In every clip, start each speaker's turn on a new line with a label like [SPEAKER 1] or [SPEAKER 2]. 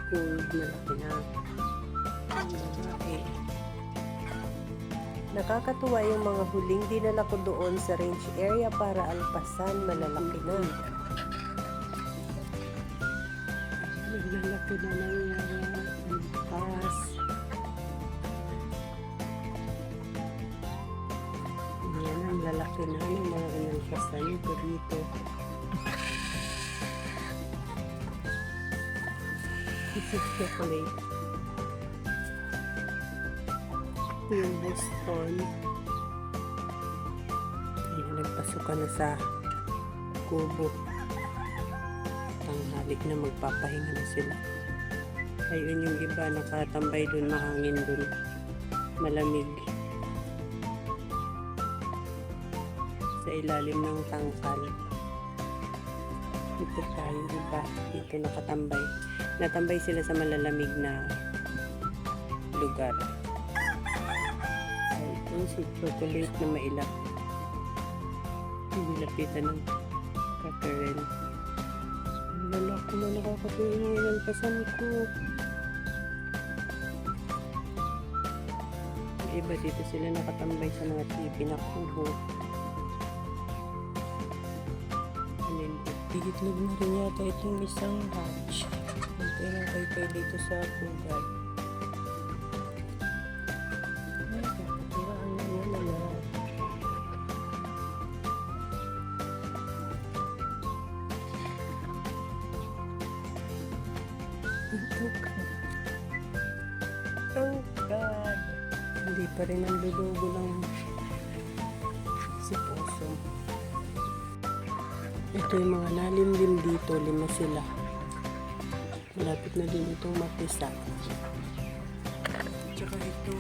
[SPEAKER 1] Gold, malaki na. Ang lalaki. Nakakatuwa yung mga huling dinala ko doon sa range area para alpasan, malalaki na. Malalaki na ng alpas. Yan ang lalaki na ng mga inalpasan ko dito. This is chocolate. Ito yung Boston. Ayan, nagpasukan na sa kubo. Tanghalik na, magpapahinga na sila. Ayun yung iba, nakatambay dun, mahangin dun. Malamig. Sa ilalim ng tangkal. Ito pa yung iba. Dito nakatambay. Natambay sila sa malalamig na lugar. Ito si chocolate na mailap. Nilapitan ng kakarel. Lalaki na nakakatuwa yung inalpasan ko. Yung iba dito sila nakatambay sa mga tipi na kubo. Igitlog na rin yata itong isang hatch. Pero kayo dito sa pugad. Ay, kapatiraan na yan na. Tangkad. Hindi pa rin ang lulugo ng si Poso. Ito yung mga nalimlim dito, 5 sila. Malapit na din itong mapisa. Tsaka ito,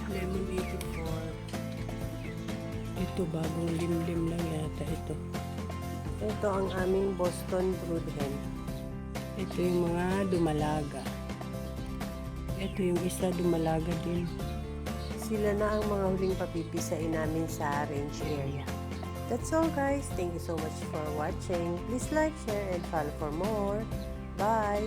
[SPEAKER 1] lemon 84. Ito, bagong limlim lang yata ito. Ito ang aming Boston Brood Hen. Ito yung mga dumalaga. Ito yung isa dumalaga din. Sila na ang mga huling papipisain namin sa range area. That's all guys. Thank you so much for watching. Please like, share, and follow for more. Bye!